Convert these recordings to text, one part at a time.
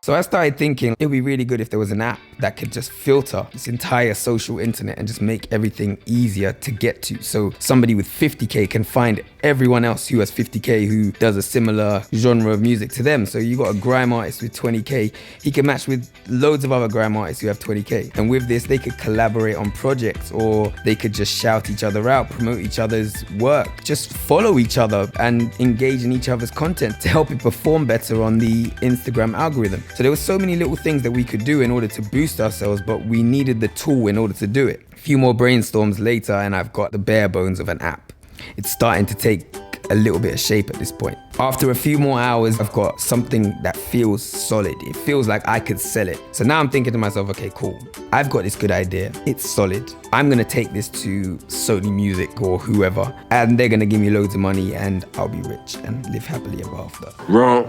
So I started thinking it'd be really good if there was an app that could just filter this entire social internet and just make everything easier to get to. So somebody with 50K can find everyone else who has 50K who does a similar genre of music to them. So you got a grime artist with 20K, he can match with loads of other grime artists who have 20K. And with this, they could collaborate on projects, or they could just shout each other out, promote each other's work, just follow each other and engage in each other's content to help it perform better on the Instagram algorithm. So there were so many little things that we could do in order to boost ourselves, but we needed the tool in order to do it. A few more brainstorms later and I've got the bare bones of an app. It's starting to take a little bit of shape at this point. After a few more hours, I've got something that feels solid. It feels like I could sell it. So now I'm thinking to myself, okay, cool. I've got this good idea. It's solid. I'm gonna take this to Sony Music or whoever, and they're gonna give me loads of money and I'll be rich and live happily ever after. Wrong.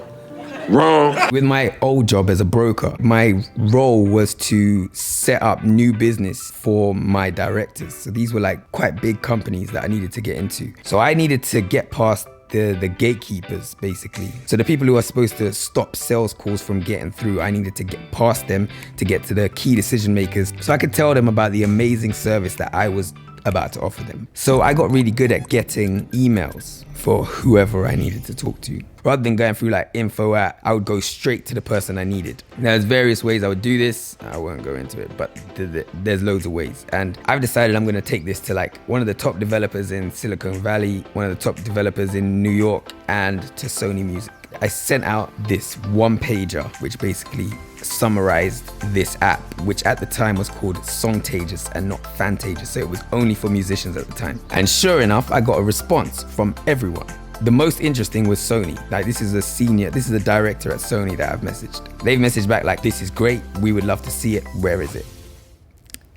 With my old job as a broker, my role was to set up new business for my directors. So these were like quite big companies that I needed to get into. So I needed to get past the gatekeepers, basically. So the people who are supposed to stop sales calls from getting through, I needed to get past them to get to the key decision makers so I could tell them about the amazing service that I was about to offer them. So I got really good at getting emails for whoever I needed to talk to. Rather than going through like info at, I would go straight to the person I needed. Now there's various ways I would do this. I won't go into it, but there's loads of ways. And I've decided I'm gonna take this to like one of the top developers in Silicon Valley, one of the top developers in New York, and to Sony Music. I sent out this one pager, which basically summarized this app, which at the time was called Songtages and not Fantages. So it was only for musicians at the time. And sure enough, I got a response from everyone. The most interesting was Sony. Like this is a director at Sony that I've messaged. They've messaged back like, this is great. We would love to see it. Where is it?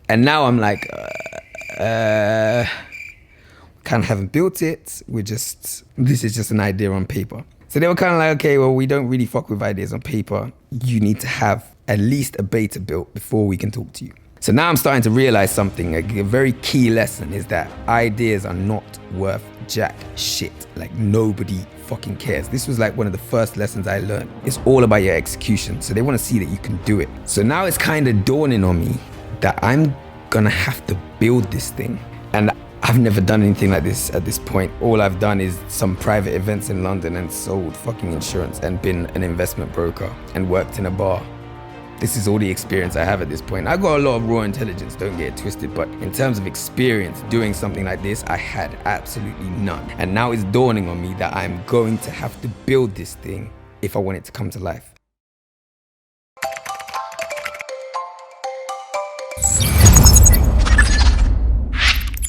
And now I'm like, kind of haven't built it. This is just an idea on paper. So they were kind of like, okay, well, we don't really fuck with ideas on paper. You need to have at least a beta built before we can talk to you. So now I'm starting to realize something. Like, a very key lesson is that ideas are not worth jack shit. Like nobody fucking cares. This was like one of the first lessons I learned. It's all about your execution. So they want to see that you can do it. So now it's kind of dawning on me that I'm gonna have to build this thing. And I've never done anything like this at this point. All I've done is some private events in London and sold fucking insurance and been an investment broker and worked in a bar. This is all the experience I have at this point. I got a lot of raw intelligence, don't get it twisted, but in terms of experience doing something like this, I had absolutely none. And now it's dawning on me that I'm going to have to build this thing if I want it to come to life.